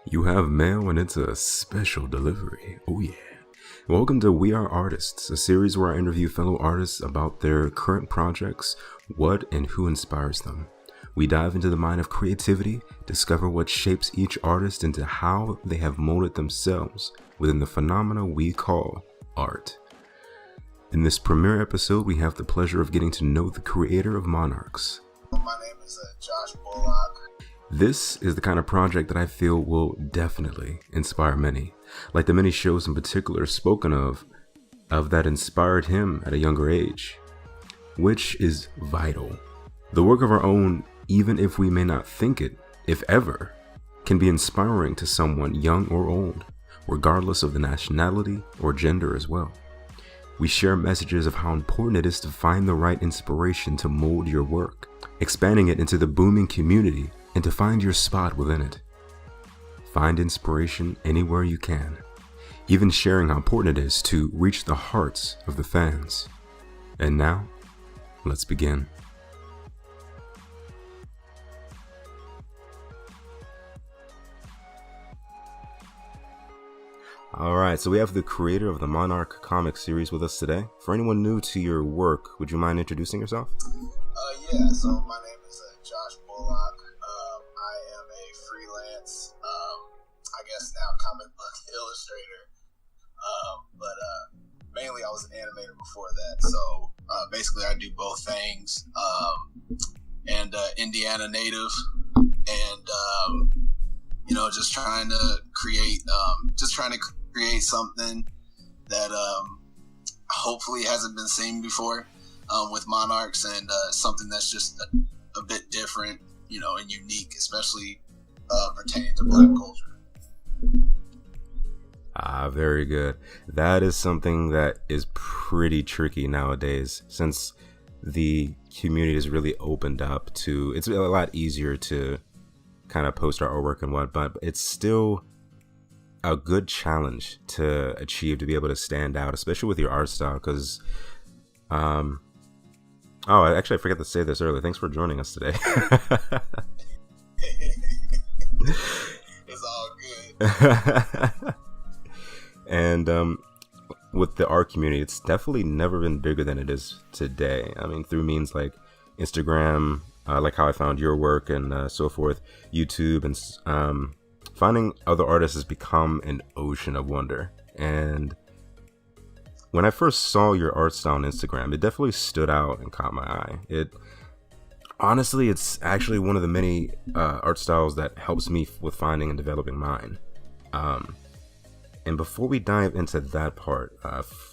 You have mail and it's a special delivery. Oh yeah. Welcome to We Are Artists, a series where I interview fellow artists about their current projects, what and who inspires them. We dive into the mind of creativity, discover what shapes each artist into how they have molded themselves within the phenomena we call art. In this premiere episode, we have the pleasure of getting to know the creator of Monarchs. My name is Josh Bullock. This is the kind of project that I feel will definitely inspire many, like the many shows in particular spoken of that inspired him at a younger age, which is vital. The work of our own, even if we may not think it, if ever, can be inspiring to someone young or old, regardless of the nationality or gender as well. We share messages of how important it is to find the right inspiration to mold your work, expanding it into the booming community and to find your spot within it. Find inspiration anywhere you can, even sharing how important it is to reach the hearts of the fans. And now, let's begin. Alright, so we have the creator of the Monarch comic series with us today. For anyone new to your work, would you mind introducing yourself? So my name is Josh Bullock. I am a freelance, comic book illustrator. But mainly I was an animator before that. So basically I do both things. And Indiana native. And, just trying to create, something that hopefully hasn't been seen before with Monarchs, and something that's just a bit different, and unique, especially pertaining to Black culture. Very good. That is something that is pretty tricky nowadays, since the community has really opened up to, it's a lot easier to kind of post our artwork and whatnot, but it's still a good challenge to achieve, to be able to stand out, especially with your art style, because I forgot to say this earlier. Thanks for joining us today. It's all good. And with the art community, it's definitely never been bigger than it is today. I mean, through means like Instagram, like how I found your work and so forth, YouTube, and finding other artists has become an ocean of wonder. And when I first saw your art style on Instagram, it definitely stood out and caught my eye. It's actually one of the many art styles that helps me with finding and developing mine. And before we dive into that part,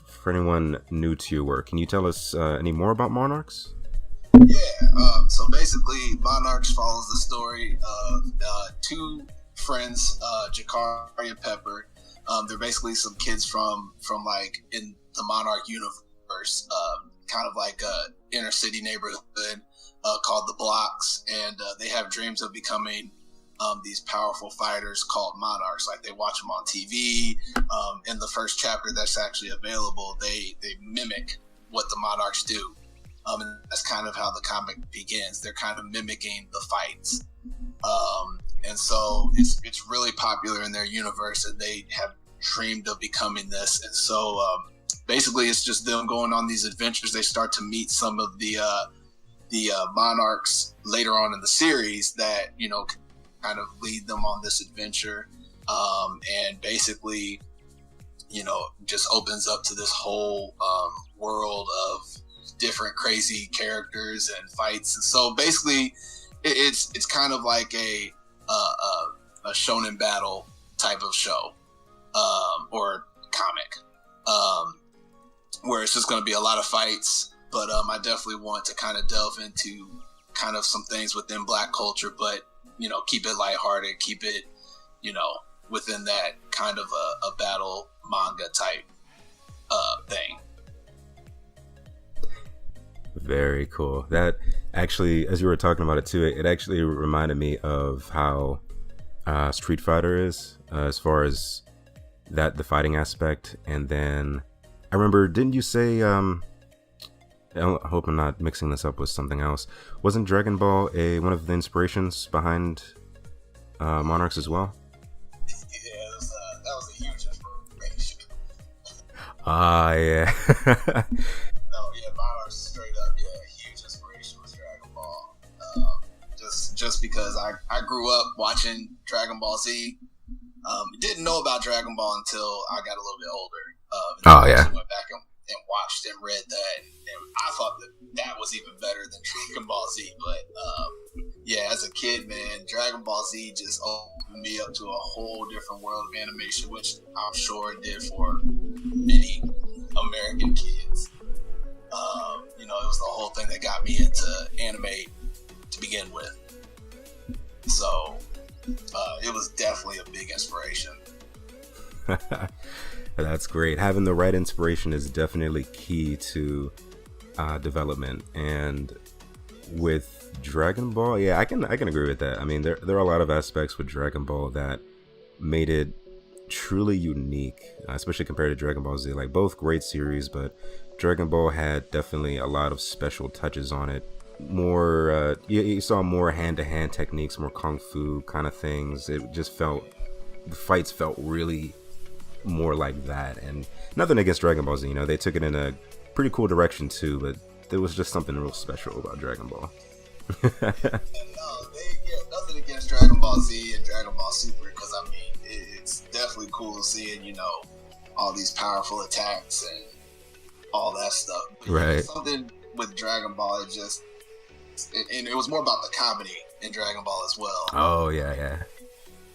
for anyone new to your work, can you tell us any more about Monarchs? Yeah, so basically Monarchs follows the story of two friends, Jakari and Pepper. They're basically some kids from like in the Monarch universe, kind of like a inner city neighborhood called the Blocks, and they have dreams of becoming these powerful fighters called Monarchs. Like, they watch them on TV. In the first chapter that's actually available, they mimic what the Monarchs do. And that's kind of how the comic begins. They're kind of mimicking the fights. And so it's really popular in their universe, and they have dreamed of becoming this. And so basically it's just them going on these adventures. They start to meet some of the Monarchs later on in the series that, kind of lead them on this adventure. And basically, just opens up to this whole world of different crazy characters and fights. And so basically it's kind of like a shonen battle type of show, or comic, where it's just going to be a lot of fights. But I definitely want to kind of delve into kind of some things within Black culture, but keep it lighthearted, keep it within that kind of a battle manga type thing. Very cool. That actually, as you were talking about it too, it actually reminded me of how Street Fighter is, as far as that, the fighting aspect. And then I remember, didn't you say, I hope I'm not mixing this up with something else, wasn't Dragon Ball one of the inspirations behind Monarchs as well? Ah, yeah. No, yeah, Monarchs straight up, yeah, huge inspiration was Dragon Ball. Just because I grew up watching Dragon Ball Z. Didn't know about Dragon Ball until I got a little bit older. And Oh, I yeah. actually went back and watched and read that, and I thought that was even better than Dragon Ball Z. But yeah, as a kid, man, Dragon Ball Z just opened me up to a whole different world of animation, which I'm sure it did for many American kids. It was the whole thing that got me into anime to begin with. So it was definitely a big inspiration. That's great. Having the right inspiration is definitely key to development. And with Dragon Ball, yeah, I can agree with that. I mean, there are a lot of aspects with Dragon Ball that made it truly unique, especially compared to Dragon Ball Z. Like, both great series, but Dragon Ball had definitely a lot of special touches on it. More, you saw more hand-to-hand techniques, more kung fu kind of things. It just felt, the fights felt really more like that. And nothing against Dragon Ball Z, they took it in a pretty cool direction too, but there was just something real special about Dragon Ball. Nothing against Dragon Ball Z and Dragon Ball Super, because I mean, it's definitely cool seeing, all these powerful attacks and all that stuff. Right. Something with Dragon Ball, and it was more about the comedy in Dragon Ball as well. Oh, yeah.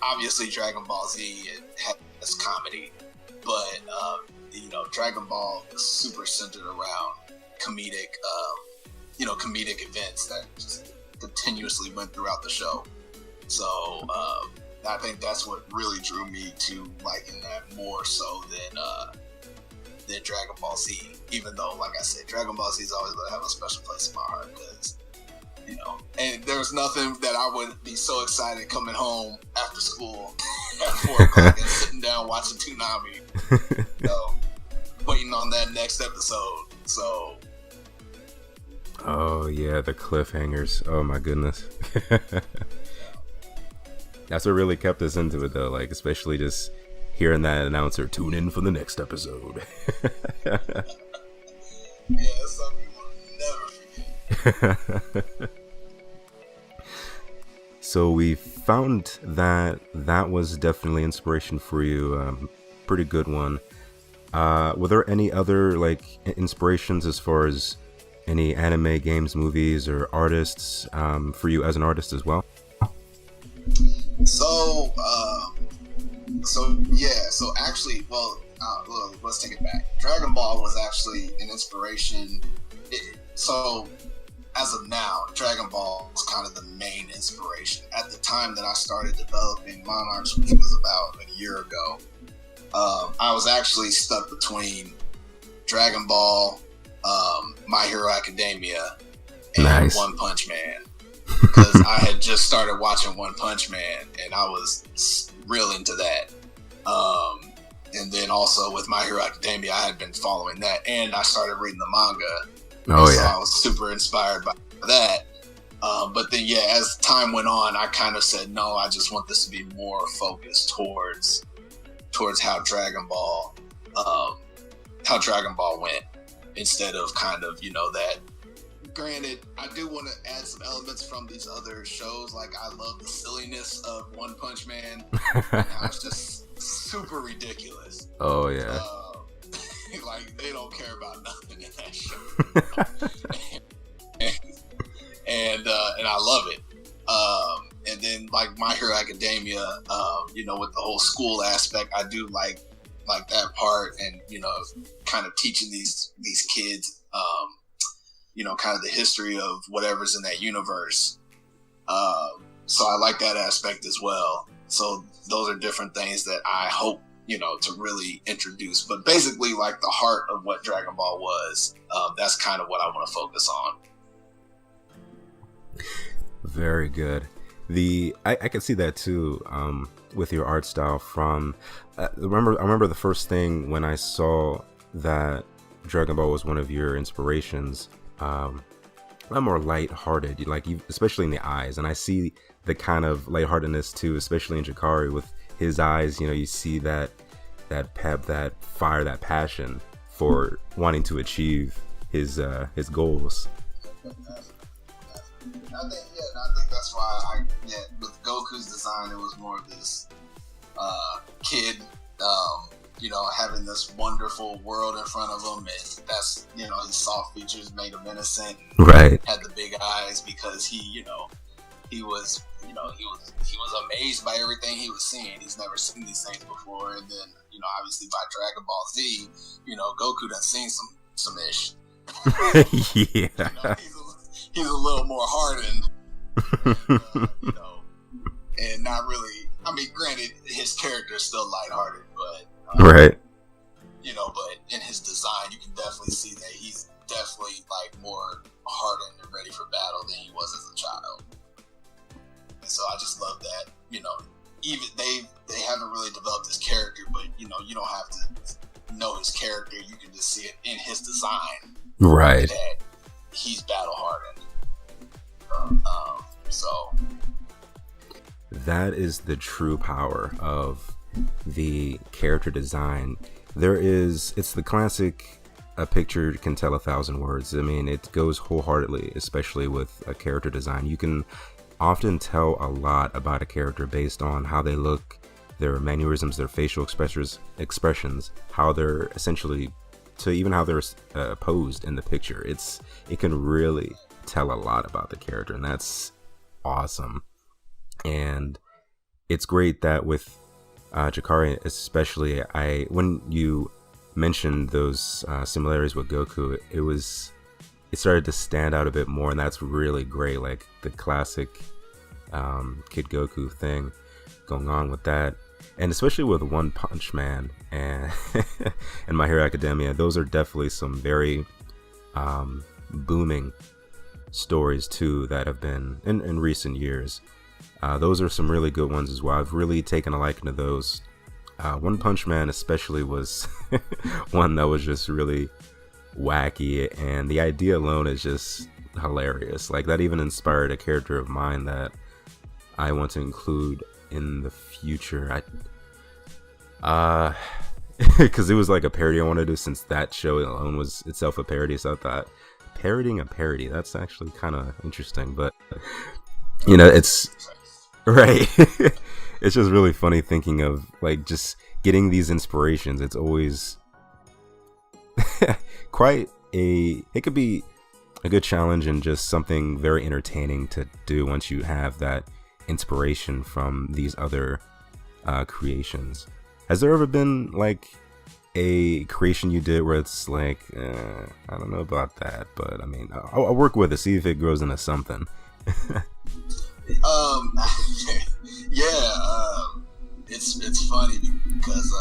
Obviously, Dragon Ball Z has comedy, but Dragon Ball is super centered around comedic events that just continuously went throughout the show. So I think that's what really drew me to liking that more so than Dragon Ball Z. Even though, like I said, Dragon Ball Z is always going to have a special place in my heart because, and there's nothing that I would be so excited coming home after school at 4 o'clock and sitting down watching Toonami, waiting on that next episode. So. Oh, yeah, the cliffhangers. Oh, my goodness. That's what really kept us into it, though. Like, especially just hearing that announcer, tune in for the next episode. Yeah, something you will never forget. So we found that was definitely inspiration for you. Pretty good one. Were there any other inspirations as far as any anime, games, movies, or artists for you as an artist as well? So actually, let's take it back. Dragon Ball was actually an inspiration. So as of now, Dragon Ball is kind of the main inspiration. At the time that I started developing Monarchs, which was about a year ago, I was actually stuck between Dragon Ball, My Hero Academia, and Nice. One Punch Man. Because I had just started watching One Punch Man, and I was real into that. And then also with My Hero Academia, I had been following that, and I started reading the manga. Oh, So yeah. I was super inspired by that. But then, as time went on, I kind of said, no, I just want this to be more focused towards how Dragon Ball went, instead of kind of, that. Granted, I do want to add some elements from these other shows. Like, I love the silliness of One Punch Man. And how it's just super ridiculous. Oh, yeah. Like, they don't care about nothing in that show. and I love it. And then, like, My Hero Academia, with the whole school aspect, I do like that part, and kind of teaching these kids kind of the history of whatever's in that universe. So I like that aspect as well. So those are different things that I hope to really introduce. But basically, like, the heart of what Dragon Ball was, that's kind of what I want to focus on. Very good. I can see that too, with your art style. From I remember the first thing when I saw that Dragon Ball was one of your inspirations. I'm more lighthearted, especially in the eyes, and I see the kind of lightheartedness too, especially in Jakari with his eyes. You see that pep, that fire, that passion. for wanting to achieve his goals. I think that's why with Goku's design, it was more of this kid, having this wonderful world in front of him, and that's his soft features made him innocent. Right. Had the big eyes because he was amazed by everything he was seeing. He's never seen these things before, and then obviously by Dragon Ball Z, Goku done seen some ish. Yeah. He's a little more hardened, and not really. I mean, granted, his character is still lighthearted, but right. But in his design, you can definitely see that he's definitely like more hardened and ready for battle than he was as a child. And so I just love that. Even they haven't really developed his character, but you don't have to know his character. You can just see it in his design, right? That he's battle hardened. So that is the true power of the character design. It's the classic, a picture can tell 1,000 words. I mean, it goes wholeheartedly, especially with a character design. You can often tell a lot about a character based on how they look, their mannerisms, their facial expressions, how they're essentially, to even how they're posed in the picture. It can really tell a lot about the character, and that's awesome. And it's great that with Jakari especially, when you mentioned those similarities with Goku, it started to stand out a bit more, and that's really great. Like the classic Kid Goku thing going on with that, and especially with One Punch Man and and My Hero Academia, those are definitely some very booming stories too that have been in recent years. Those are some really good ones as well. I've really taken a liking to those. One Punch Man especially was one that was just really wacky, and the idea alone is just hilarious. Like that even inspired a character of mine that I want to include in the future. Because it was like a parody I wanted to do, since that show alone was itself a parody. So I thought parodying a parody, that's actually kind of interesting. But it's right. It's just really funny thinking of like just getting these inspirations. It's always it could be a good challenge and just something very entertaining to do once you have that inspiration from these other creations. Has there ever been like a creation you did where it's like, I don't know about that, but I mean, I'll work with it, see if it grows into something. It's funny because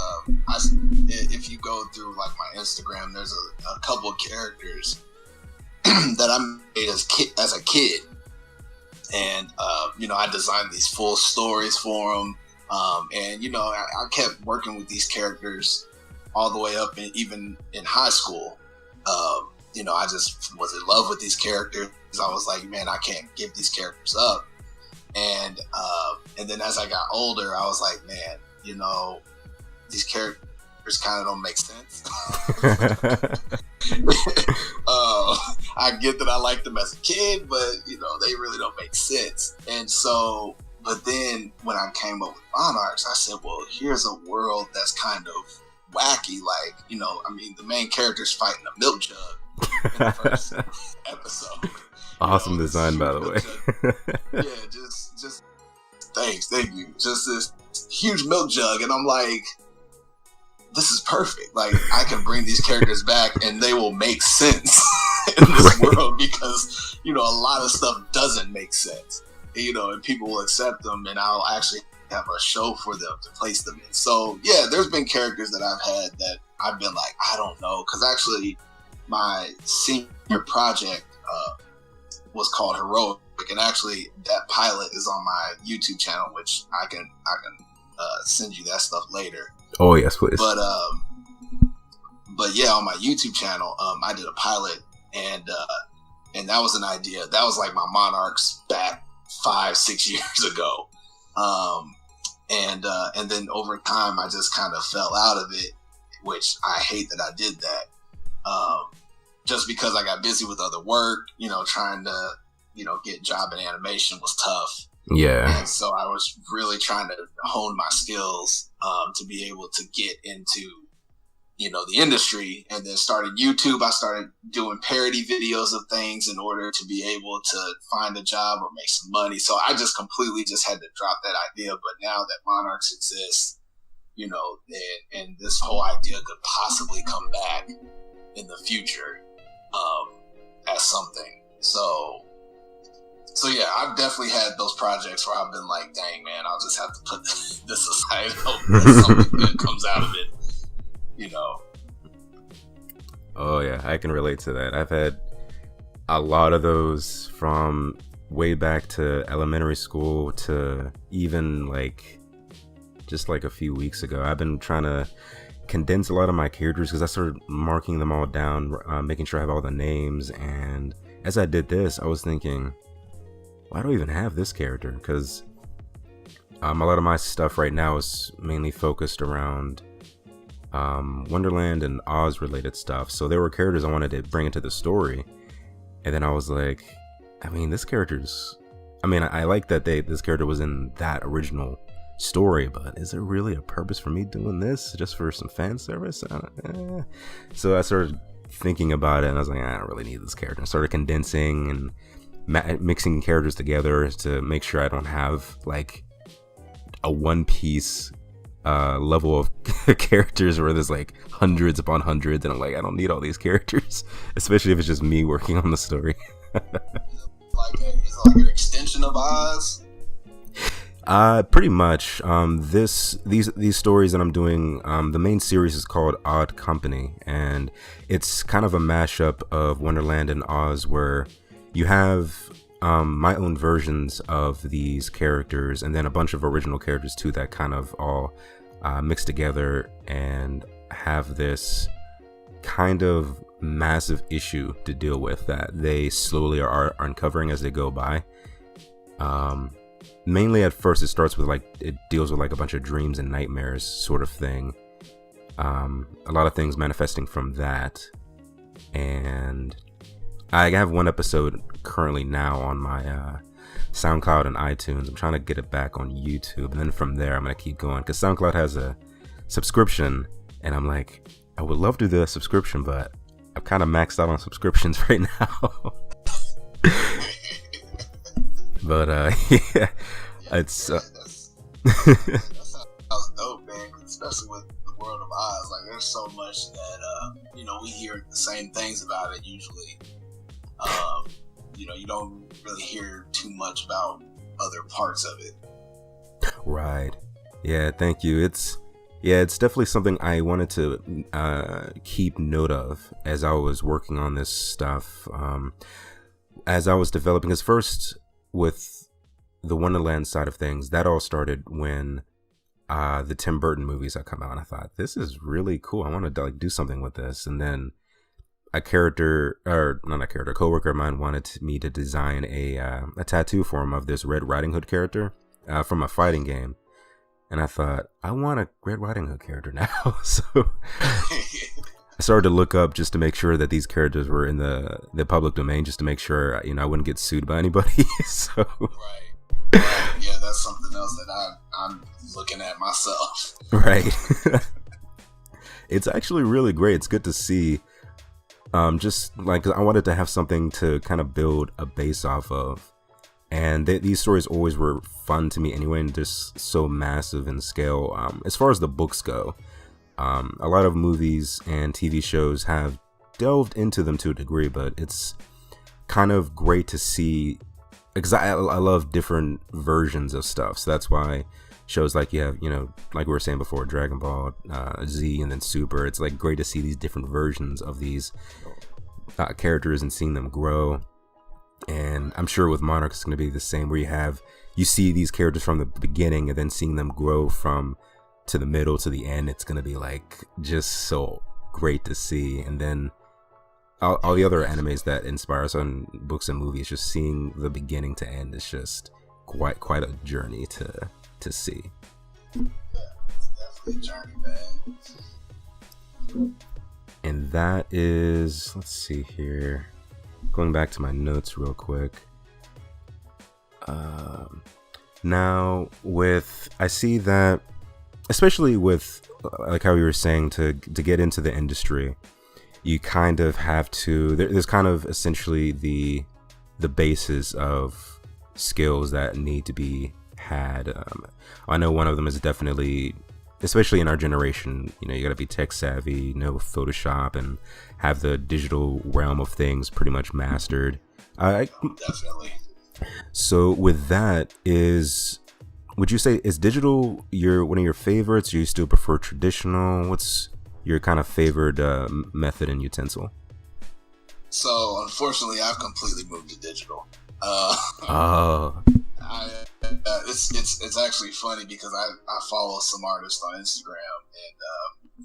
if you go through like my Instagram, there's a couple of characters that I made as a kid, and I designed these full stories for them, and I kept working with these characters all the way up, and even in high school. I just was in love with these characters. I was like, man, I can't give these characters up. And then as I got older, I was like, man, these characters kind of don't make sense. I get that I liked them as a kid, but they really don't make sense. And so, but then when I came up with Monarchs, I said, well, here's a world that's kind of wacky. Like, the main character's fighting a milk jug in the first episode. Awesome design, by the way. Yeah, just thank you. Just this huge milk jug, and I'm like, this is perfect. Like, I can bring these characters back, and they will make sense in this world, because a lot of stuff doesn't make sense. And people will accept them, and I'll actually have a show for them to place them in. So yeah, there's been characters that I've had that I've been like, I don't know, because actually my senior project was called Heroic, and actually that pilot is on my YouTube channel, which I can send you that stuff later. Oh yes, please. But yeah, on my YouTube channel, I did a pilot, and that was an idea. That was like my Monarchs back 5-6 years ago. And then over time, I just kind of fell out of it, which I hate that I did that. just because I got busy with other work, trying to, get a job in animation was tough. Yeah. And so I was really trying to hone my skills to be able to get into, the industry, and then started YouTube. I started doing parody videos of things in order to be able to find a job or make some money. So I just completely just had to drop that idea. But now that Monarchs exists, and this whole idea could possibly come back in the future as something. So yeah, I've definitely had those projects where I've been like, dang, man, I'll just have to put this aside and hope that something good comes out of it, Oh yeah, I can relate to that. I've had a lot of those from way back to elementary school to even just a few weeks ago. I've been trying to condense a lot of my characters because I started marking them all down, making sure I have all the names. And as I did this, I was thinking, why do I even have this character? Because a lot of my stuff right now is mainly focused around Wonderland and Oz related stuff. So there were characters I wanted to bring into the story. And then I was like, I like that this character was in that original story, but is there really a purpose for me doing this just for some fan service? So I started thinking about it, and I was like, I don't really need this character. I started condensing and mixing characters together to make sure I don't have a One Piece level of characters where there's hundreds upon hundreds, and I'm like, I don't need all these characters, especially if it's just me working on the story. Is it like an extension of Oz? Pretty much. These stories that I'm doing, the main series is called Odd Company, and it's kind of a mashup of Wonderland and Oz, where you have my own versions of these characters, and then a bunch of original characters too that kind of all mix together and have this kind of massive issue to deal with that they slowly are uncovering as they go by. Mainly at first it starts with it deals with a bunch of dreams and nightmares sort of thing. A lot of things manifesting from that, and I have one episode currently now on my SoundCloud and iTunes. I'm trying to get it back on YouTube, and then from there I'm gonna keep going because SoundCloud has a subscription, and I'm like, I would love to do the subscription, but I'm kind of maxed out on subscriptions right now. But yeah, it's that sounds dope, man. Especially with the world of Oz, there's so much that we hear the same things about it usually. You don't really hear too much about other parts of it. Right. Yeah. Thank you. It's definitely something I wanted to keep note of as I was working on this stuff. As I was developing this first with the Wonderland side of things, that all started when the Tim Burton movies had come out, and I thought, this is really cool. I want to do something with this. And then a coworker of mine wanted me to design a tattoo for him of this Red Riding Hood character from a fighting game. And I thought, I want a Red Riding Hood character now. So I started to look up just to make sure that these characters were in the public domain, just to make sure I wouldn't get sued by anybody. So right. Yeah, that's something else that I'm looking at myself. Right. It's actually really great. It's good to see. Just I wanted to have something to kind of build a base off of, and these stories always were fun to me anyway, and just so massive in scale. As far as the books go, a lot of movies and TV shows have delved into them to a degree, but it's kind of great to see, because I love different versions of stuff. So that's why shows like you have, like we were saying before, Dragon Ball Z, and then Super. It's great to see these different versions of these characters and seeing them grow. And I'm sure with Monarchs it's going to be the same, where you see these characters from the beginning and then seeing them grow from to the middle to the end. It's going to be just so great to see. And then all the other animes that inspire us on books and movies, just seeing the beginning to end is just quite a journey to see. Yeah, it's definitely a journey, man. And that is, let's see here, going back to my notes real quick. Now I see that, especially with like how you were saying, to get into the industry, you kind of have to, there's kind of essentially the basis of skills that need to be had. I know one of them is definitely, especially in our generation, you got to be tech savvy, know Photoshop, and have the digital realm of things pretty much mastered. Definitely. So with that, would you say is digital one of your favorites? Do you still prefer traditional? What's your kind of favored method and utensil? So unfortunately, I've completely moved to digital. It's actually funny because I follow some artists on Instagram,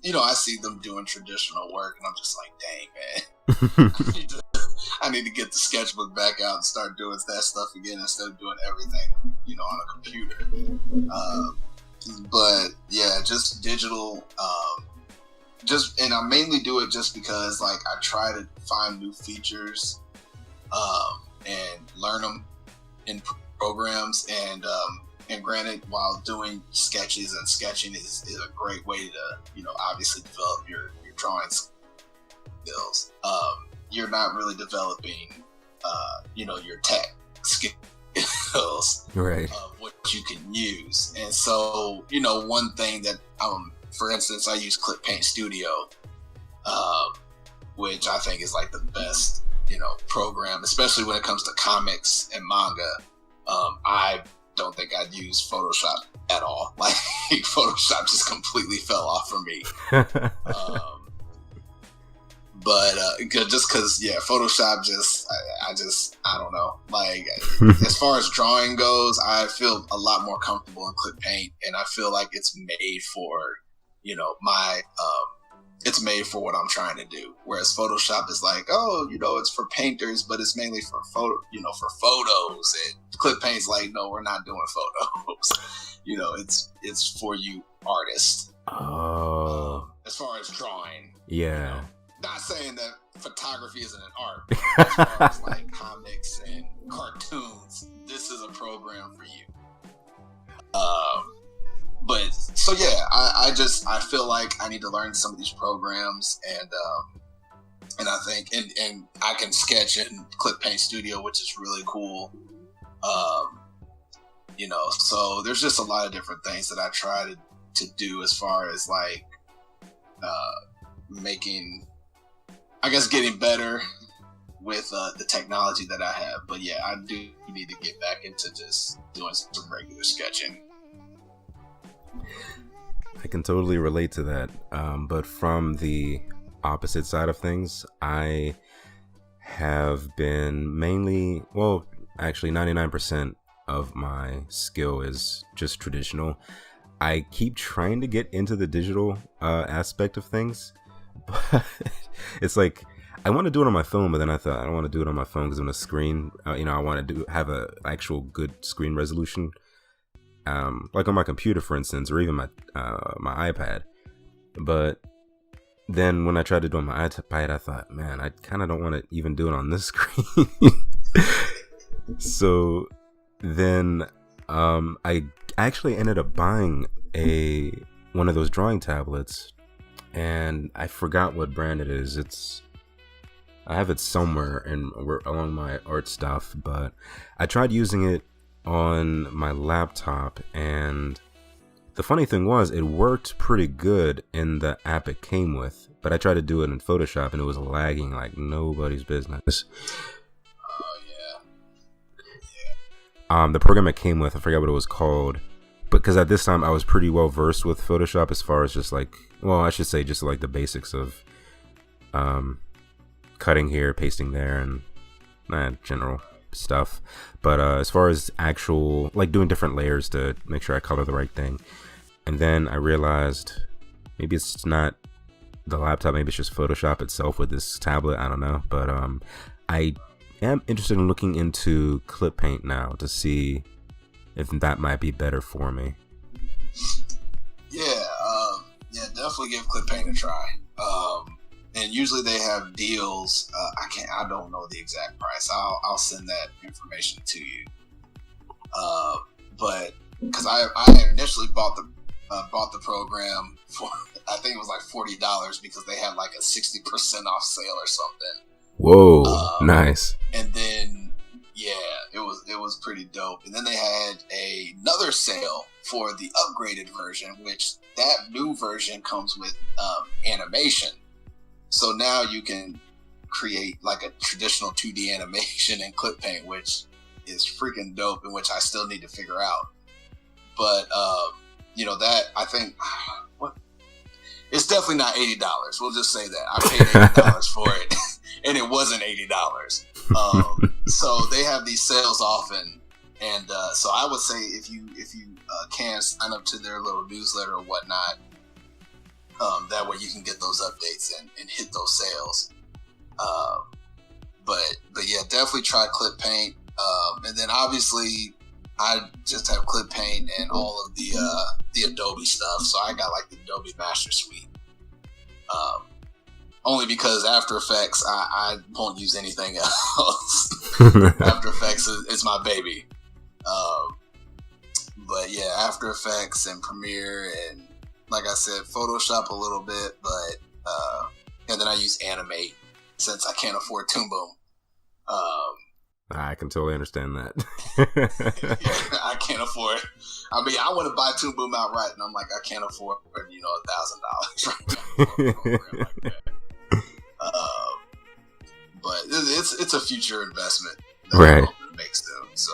and I see them doing traditional work, and I'm just like, dang, man. I need to get the sketchbook back out and start doing that stuff again instead of doing everything, on a computer. But yeah, just digital. And I mainly do it just because, like, I try to find new features and learn them in programs. And granted, while doing sketches and sketching is a great way to, obviously develop your drawing skills. You're not really developing, your tech skills, right? Of what you can use. And so, one thing that, for instance, I use Clip Paint Studio, which I think is like the best, program, especially when it comes to comics and manga. I don't think I'd use Photoshop at all. Like, Photoshop just completely fell off for me. But just because, Photoshop I don't know. Like, as far as drawing goes, I feel a lot more comfortable in Clip Paint, and I feel like it's made for, it's made for what I'm trying to do. Whereas Photoshop is like, it's for painters, but it's mainly for for photos. And Clip Paint's like, no, we're not doing photos. It's for you artists. Oh. As far as drawing. Yeah. Not saying that photography isn't an art, but as far as like comics and cartoons, this is a program for you. But so yeah, I feel like I need to learn some of these programs, and I think and I can sketch in Clip Paint Studio, which is really cool. So there's just a lot of different things that I try to do as far as like getting better with the technology that I have. But yeah, I do need to get back into just doing some regular sketching. I can totally relate to that. But from the opposite side of things, I have been mainly, actually 99% of my skill is just traditional. I keep trying to get into the digital aspect of things, but it's like I want to do it on my phone, but then I thought I don't want to do it on my phone because on a screen, I want to have a actual good screen resolution, like on my computer, for instance, or even my iPad. But then when I tried to do it on my iPad, I thought, man, I kind of don't want to even do it on this screen. So then I actually ended up buying one of those drawing tablets, and I forgot what brand it is. I have it somewhere along my art stuff, but I tried using it on my laptop, and the funny thing was it worked pretty good in the app it came with, but I tried to do it in Photoshop and it was lagging like nobody's business. The program it came with, I forgot what it was called, because at this time I was pretty well versed with Photoshop as far as just like, I should say just like the basics of cutting here, pasting there, and general stuff. But as far as actual, like doing different layers to make sure I color the right thing. And then I realized maybe it's not the laptop, maybe it's just Photoshop itself with this tablet, I don't know. But I am interested in looking into Clip Paint now to see if that might be better for me. Yeah, definitely give Clip Paint a try. and usually they have deals. I don't know the exact price. I'll send that information to you. But because I initially bought the program for, I think it was like $40 because they had like a 60% off sale or something. Whoa, nice. And then it was pretty dope. And then they had another sale for the upgraded version, which that new version comes with animation. So now you can create like a traditional 2D animation in Clip Paint, which is freaking dope, and which I still need to figure out. But that I think it's definitely not $80. We'll just say that I paid $80 for it, and it wasn't $80. So they have these sales often, and so I would say if you can sign up to their little newsletter or whatnot, that way you can get those updates and hit those sales. But yeah, definitely try Clip Paint. And then obviously I just have Clip Paint and all of the Adobe stuff. So I got like the Adobe Master Suite. Only because After Effects, I won't use anything else. After Effects is my baby. But yeah, After Effects and Premiere, and like I said, Photoshop a little bit, but and then I use Animate since I can't afford Toon Boom. I can totally understand that. Yeah, I can't afford. I mean, I want to buy Toon Boom outright, and I'm like, I can't afford $1,000 right now for a program like that. But it's a future investment that right. Makes them so.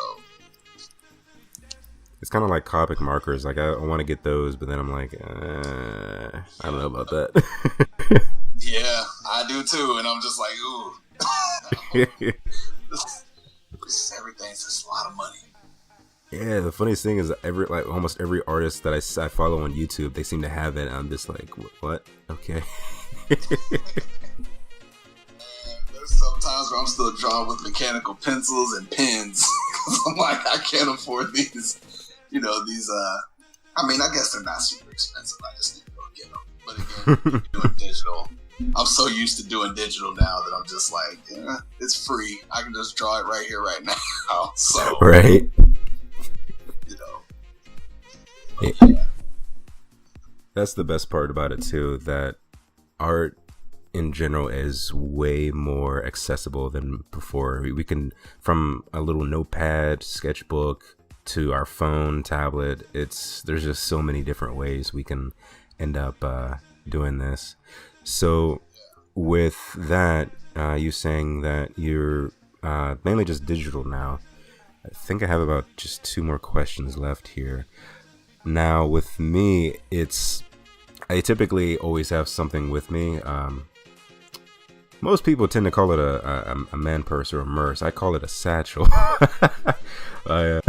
It's kind of like Copic markers. Like I want to get those, but then I'm like, I don't know about that. Yeah, I do too, and I'm just like, ooh. Everything's just a lot of money. Yeah, the funniest thing is almost every artist that I follow on YouTube, they seem to have it. And I'm just like, what? Okay. There's sometimes where I'm still drawing with mechanical pencils and pens. I'm like, I can't afford these. These. I mean, I guess they're not super expensive. I just need to go get them. But again, doing digital. I'm so used to doing digital now that I'm just like, yeah, it's free. I can just draw it right here, right now. So right. Yeah. That's the best part about it too. That art in general is way more accessible than before. We can, from a little notepad, sketchbook to our phone, tablet. There's just so many different ways we can end up doing this. So with that, you saying that you're mainly just digital now, I think I have about just 2 more questions left here. Now with me, I typically always have something with me. Most people tend to call it a man purse or a merce. I call it a satchel. I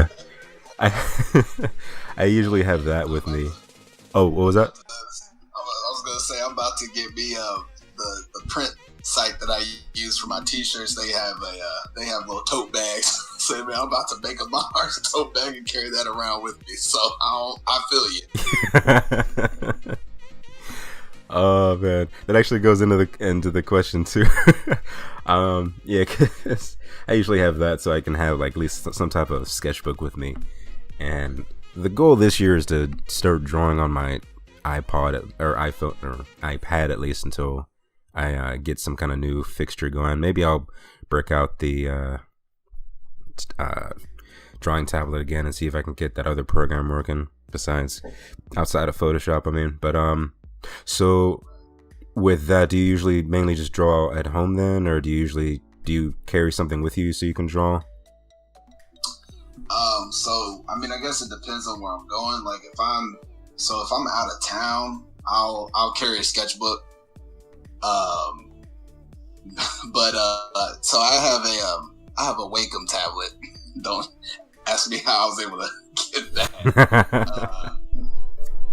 usually have that with me. Oh, what was that? I was gonna say I'm about to get me the print site that I use for my t-shirts. They have little tote bags. So man, I'm about to make a Monarchs tote bag and carry that around with me. So I feel you. Oh man, that actually goes into the question too. Yeah, 'cause I usually have that so I can have like at least some type of sketchbook with me. And the goal this year is to start drawing on my iPod or iPhone or iPad at least until I get some kind of new fixture going. Maybe I'll break out the drawing tablet again and see if I can get that other program working besides outside of Photoshop. I mean, but so with that, do you usually mainly just draw at home then, or do you carry something with you so you can draw? So I mean, I guess it depends on where I'm going. Like if I'm out of town, I'll carry a sketchbook. But so I have a Wacom tablet. Don't ask me how I was able to get that.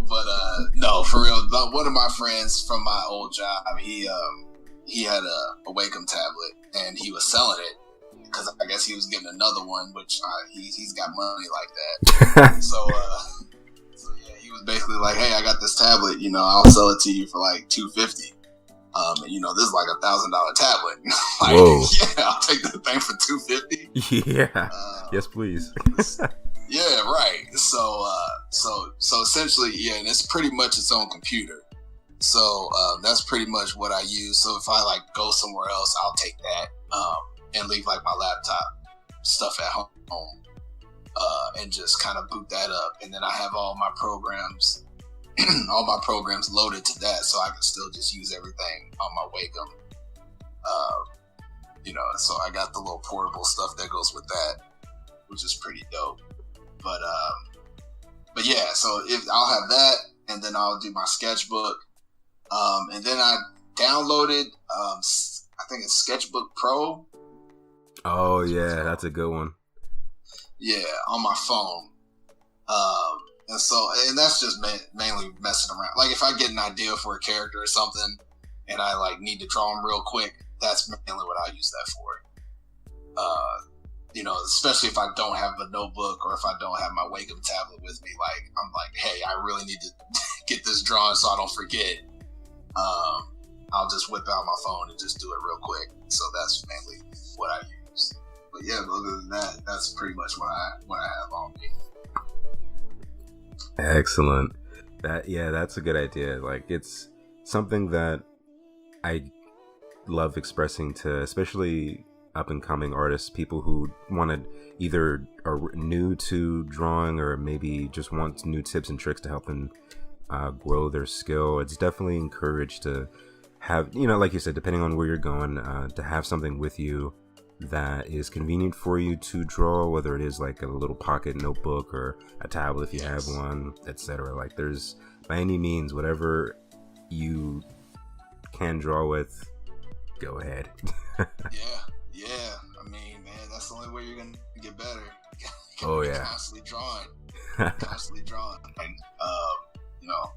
But no, for real. One of my friends from my old job, he had a Wacom tablet and he was selling it because I guess he was getting another one, which he's got money like that. So yeah, he was basically like, "Hey, I got this tablet. I'll sell it to you for like $250." And, this is like $1,000 tablet. Like, Whoa. yeah, I'll take the thing for $250. Yeah. Yes, please. Yeah, right. So essentially, yeah, and it's pretty much its own computer. So that's pretty much what I use. So if I like go somewhere else, I'll take that and leave like my laptop stuff at home and just kind of boot that up. And then I have all my programs loaded to that, so I can still just use everything on my Wacom. So I got the little portable stuff that goes with that, which is pretty dope. But yeah, so if I'll have that, and then I'll do my sketchbook, and then I downloaded, I think it's Sketchbook Pro. Oh yeah, that's a good one. Yeah, on my phone. And that's just mainly messing around. Like if I get an idea for a character or something, and I like need to draw them real quick, that's mainly what I use that for. Especially if I don't have a notebook or if I don't have my Wacom tablet with me, like I'm like, hey, I really need to get this drawn so I don't forget. I'll just whip out my phone and just do it real quick. So that's mainly what I use. But yeah, other than that, that's pretty much what I have on me. Excellent. That's a good idea. Like it's something that I love expressing to, especially up and coming artists, people who either are new to drawing or maybe just want new tips and tricks to help them grow their skill. It's definitely encouraged to have, like you said, depending on where you're going, to have something with you that is convenient for you to draw, whether it is like a little pocket notebook or a tablet if you have one, etc. Like there's, by any means, whatever you can draw with, go ahead. Yeah. I mean, man, that's the only way you're gonna get better. Oh yeah. Constantly drawing. And,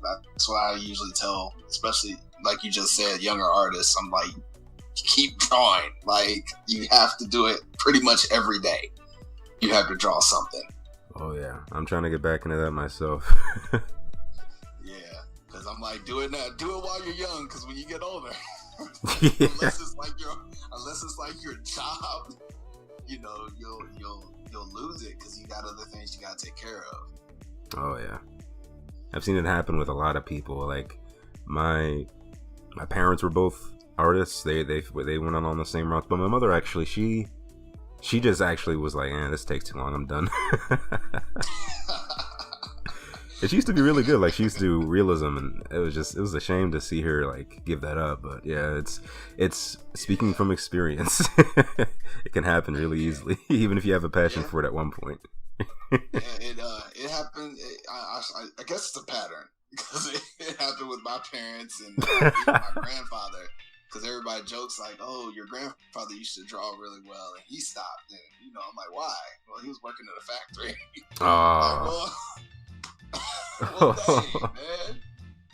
that's why I usually tell, especially like you just said, younger artists, I'm like, keep drawing. Like you have to do it pretty much every day. You have to draw something. Oh yeah, I'm trying to get back into that myself. Yeah, because I'm like, do it now. Do it while you're young, because when you get older, Yeah. unless it's like your job, you'll lose it because you got other things you got to take care of. Oh yeah, I've seen it happen with a lot of people. Like my parents were both artists. They went on the same route, but my mother actually, she just actually was like, this takes too long, I'm done. And she used to be really good. Like she used to do realism, and it was a shame to see her like give that up. But yeah, it's speaking from experience. It can happen really easily, even if you have a passion for it at one point. It happened. I guess it's a pattern because it happened with my parents and even my grandfather. Because everybody jokes like, "Oh, your grandfather used to draw really well, and he stopped." And I'm like, "Why?" Well, he was working at a factory. Oh. Well, dang, man.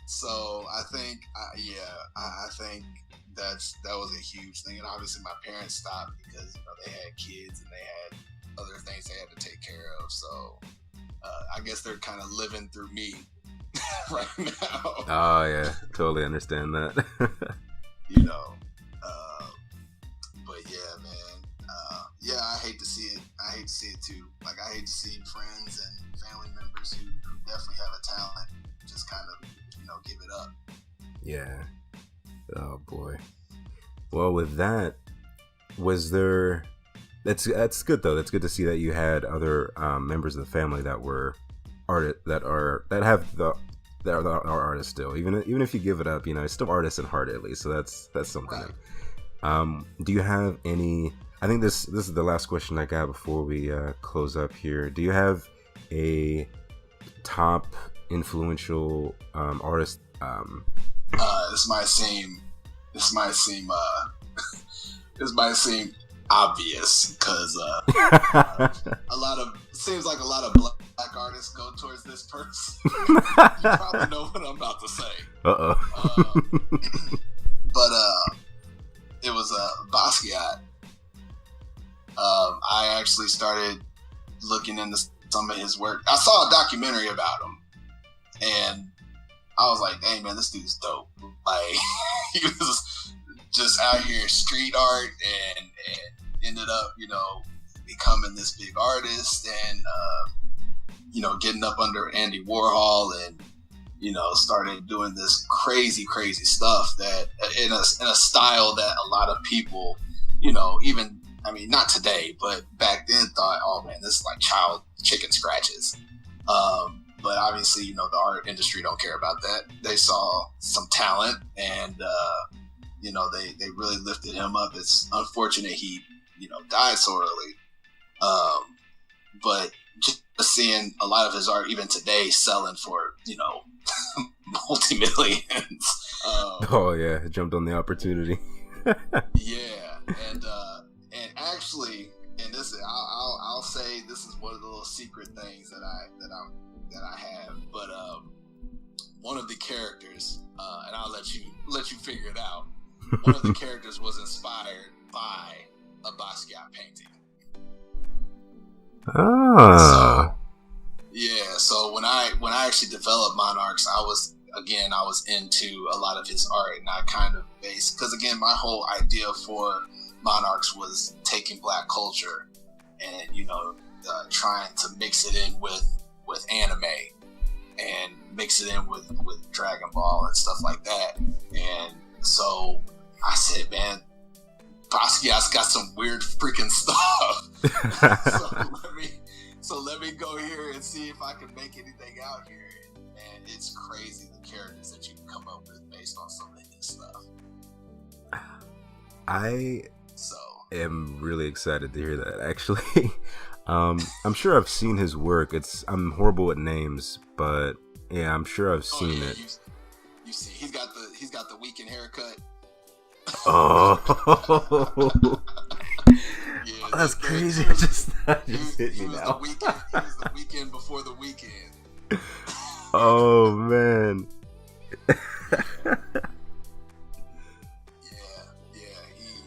So I think, I think that was a huge thing, and obviously my parents stopped because they had kids and they had other things they had to take care of. So I guess they're kind of living through me right now. Oh yeah, totally understand that. But yeah, man. I hate to see it. I hate to see it too. Like I hate to see friends and family members who definitely have a talent just kind of give it up. Yeah. Oh boy. Well, with that, was there? That's good though. That's good to see that you had other members of the family that were that are artists still. Even if you give it up, it's still artists in heart at least. So that's something. Right. Do you have any? I think this is the last question I got before we close up here. Do you have a top influential artist? This might seem obvious because seems like a lot of black artists go towards this person. You probably know what I'm about to say. But it was Basquiat. I actually started looking into some of his work. I saw a documentary about him, and I was like, "Hey, man, this dude's dope." Like just out here street art and ended up, becoming this big artist and, getting up under Andy Warhol and, started doing this crazy stuff that in a style that a lot of people, even, not today, but back then thought, oh man, this is like child chicken scratches. But obviously, the art industry don't care about that. They saw some talent and, they really lifted him up. It's unfortunate he, died so early. But just seeing a lot of his art even today selling for, multi-millions. Oh yeah, I jumped on the opportunity. Yeah, and actually, and this I'll say this is one of the little secret things that I have. But one of the characters, and I'll let you figure it out. One of the characters was inspired by a Basquiat painting. Ah. So when I actually developed Monarchs, I was into a lot of his art, and I kind of because again, my whole idea for Monarchs was taking Black culture and trying to mix it in with anime and mix it in with Dragon Ball and stuff like that. And so I said, man, Basquiat's got some weird freaking stuff. So let me go here and see if I can make anything out here. And it's crazy the characters that you can come up with based on some of his stuff. I am really excited to hear that, actually. I'm sure I've seen his work. I'm horrible at names, but yeah, I'm sure I've seen it. You see, he's got the weekend haircut. Oh. Yeah, that's crazy. It just hit me now. He was the weekend before the weekend. Oh man. Yeah.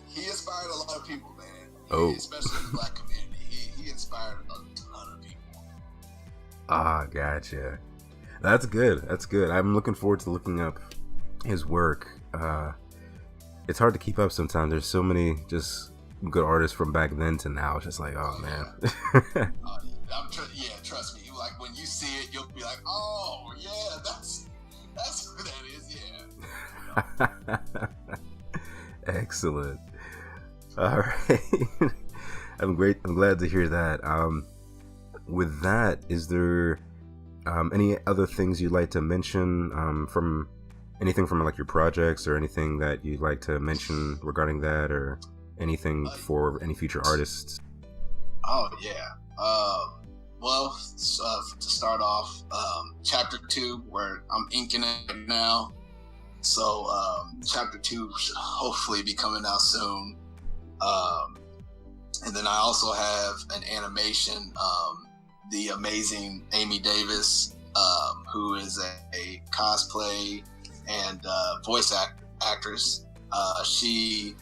He inspired a lot of people, man. Especially the Black community. He inspired a ton of people. Ah, gotcha. That's good. I'm looking forward to looking up his work. It's hard to keep up sometimes. There's so many just good artists from back then to now. It's just like, oh man. Trust me. Like when you see it, you'll be like, oh yeah, that's who that is. Yeah. Excellent. All right. I'm glad to hear that. With that, is there any other things you'd like to mention from anything from like your projects or anything that you'd like to mention regarding that, or anything for any future artists? Oh yeah. Well, to start off, chapter 2, where I'm inking it now. So chapter 2 should hopefully be coming out soon. And then I also have an animation, the amazing Amy Davis, who is a cosplay and voice actress. She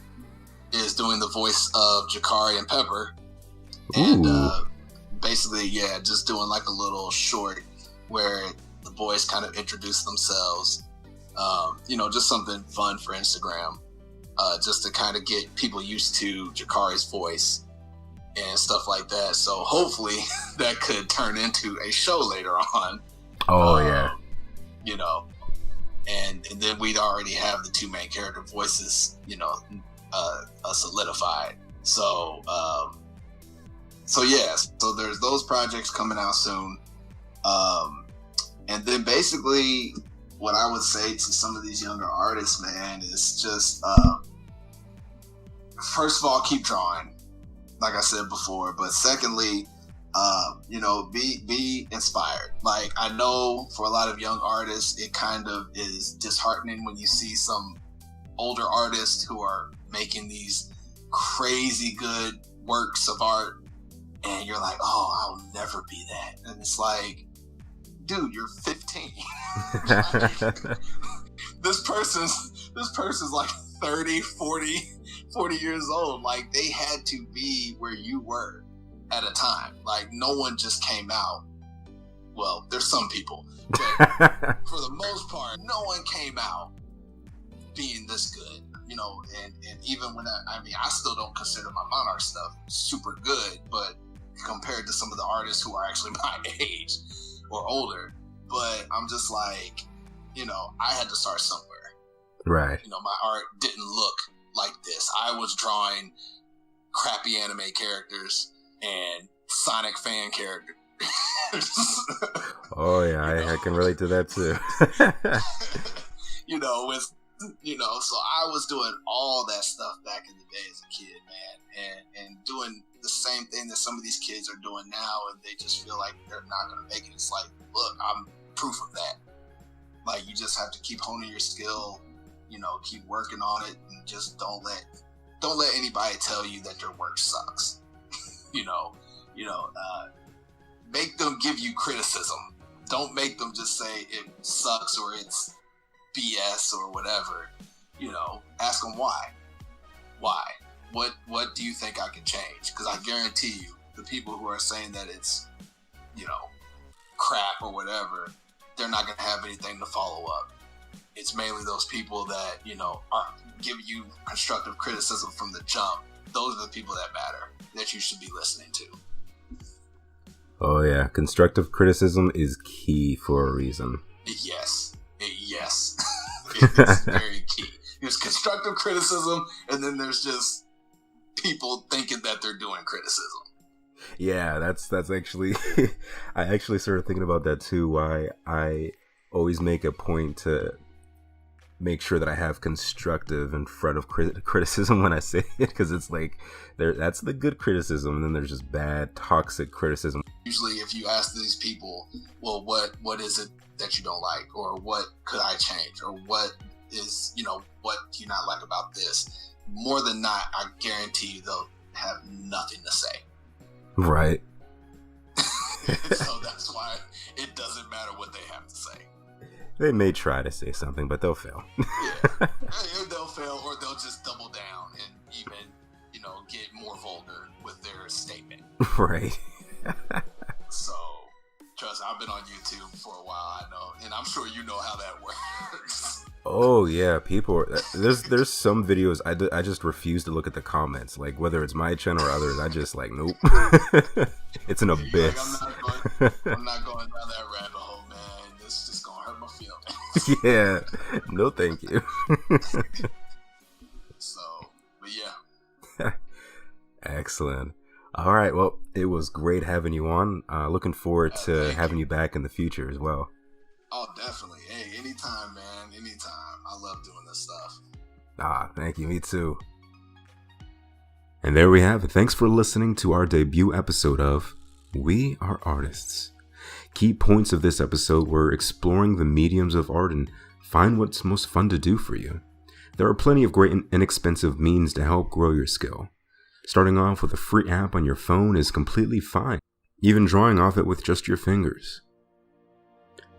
is doing the voice of Jakari and Pepper. And basically, just doing like a little short where the boys kind of introduce themselves. Just something fun for Instagram, just to kind of get people used to Jakari's voice and stuff like that. So hopefully that could turn into a show later on. Oh yeah. And then we'd already have the two main character voices, solidified. So there's those projects coming out soon. And then basically what I would say to some of these younger artists, man, is just, first of all, keep drawing, like I said before. But secondly, be inspired. Like, I know for a lot of young artists, it kind of is disheartening when you see some older artists who are making these crazy good works of art, and you're like, oh, I'll never be that. And it's like, dude, you're 15. This person's like 30, 40 years old. Like, they had to be where you were at a time. Like, no one just came out. Well, there's some people, but for the most part, no one came out being this good. and even when I still don't consider my Monarch stuff super good, but compared to some of the artists who are actually my age or older, but I'm just like, I had to start somewhere. Right. My art didn't look like this. I was drawing crappy anime characters and Sonic fan characters. Oh yeah, I can relate to that too. So I was doing all that stuff back in the day as a kid, man, and doing the same thing that some of these kids are doing now, and they just feel like they're not going to make it. It's like, look, I'm proof of that. Like, you just have to keep honing your skill, keep working on it, and just don't let anybody tell you that your work sucks. Make them give you criticism. Don't make them just say it sucks or it's BS or whatever. Ask them why. Why? What do you think I can change? Because I guarantee you, the people who are saying that it's, crap or whatever, they're not going to have anything to follow up. It's mainly those people that, are giving you constructive criticism from the jump. Those are the people that matter, that you should be listening to. Oh yeah, constructive criticism is key for a reason. Yes. It's very key. There's constructive criticism, and then there's just people thinking that they're doing criticism. Yeah, that's actually I actually started thinking about that too, why I always make a point to make sure that I have constructive in front of criticism when I say it, because it's like that's the good criticism, and then there's just bad toxic criticism. Usually if you ask these people, well, what is it that you don't like, or what could I change, or what is, what do you not like about this, more than not, I guarantee you they'll have nothing to say. Right. So that's why it doesn't matter what they have to say. They may try to say something, but they'll fail. Yeah. They'll fail, or they'll just double down and even, get more vulgar with their statement. Right. So, trust me, I've been on YouTube for a while, I know, and I'm sure you know how that works. Oh yeah, people. There's some videos I just refuse to look at the comments, like whether it's my channel or others. I just like, nope. It's an abyss. Like, I'm not going down that rabbit hole, man. This is just gonna hurt my feelings. Yeah, no, thank you. So, but yeah. Excellent. All right, well, it was great having you on. Looking forward to having you back in the future as well. Oh, definitely. Hey, anytime, man. Anytime. I love doing this stuff. Thank you. Me too. And there we have it. Thanks for listening to our debut episode of We Are Artists. Key points of this episode were exploring the mediums of art and find what's most fun to do for you. There are plenty of great and inexpensive means to help grow your skill. Starting off with a free app on your phone is completely fine, even drawing off it with just your fingers.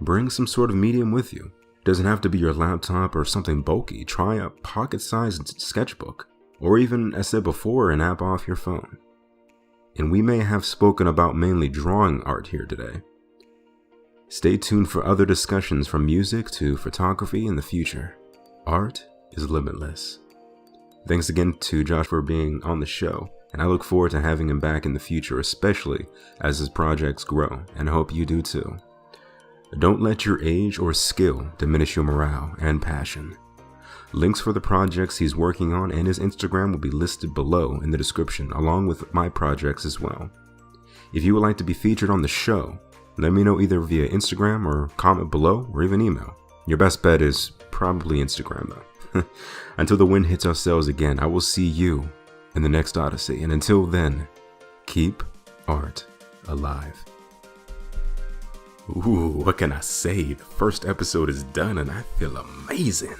Bring some sort of medium with you. It doesn't have to be your laptop or something bulky. Try a pocket-sized sketchbook, or even, as said before, an app off your phone. And we may have spoken about mainly drawing art here today. Stay tuned for other discussions from music to photography in the future. Art is limitless. Thanks again to Josh for being on the show, and I look forward to having him back in the future, especially as his projects grow, and I hope you do too. Don't let your age or skill diminish your morale and passion. Links for the projects he's working on and his Instagram will be listed below in the description, along with my projects as well. If you would like to be featured on the show, let me know either via Instagram or comment below or even email. Your best bet is probably Instagram though. Until the wind hits our sails again, I will see you in the next Odyssey, and until then, keep art alive. Ooh, what can I say? The first episode is done and I feel amazing.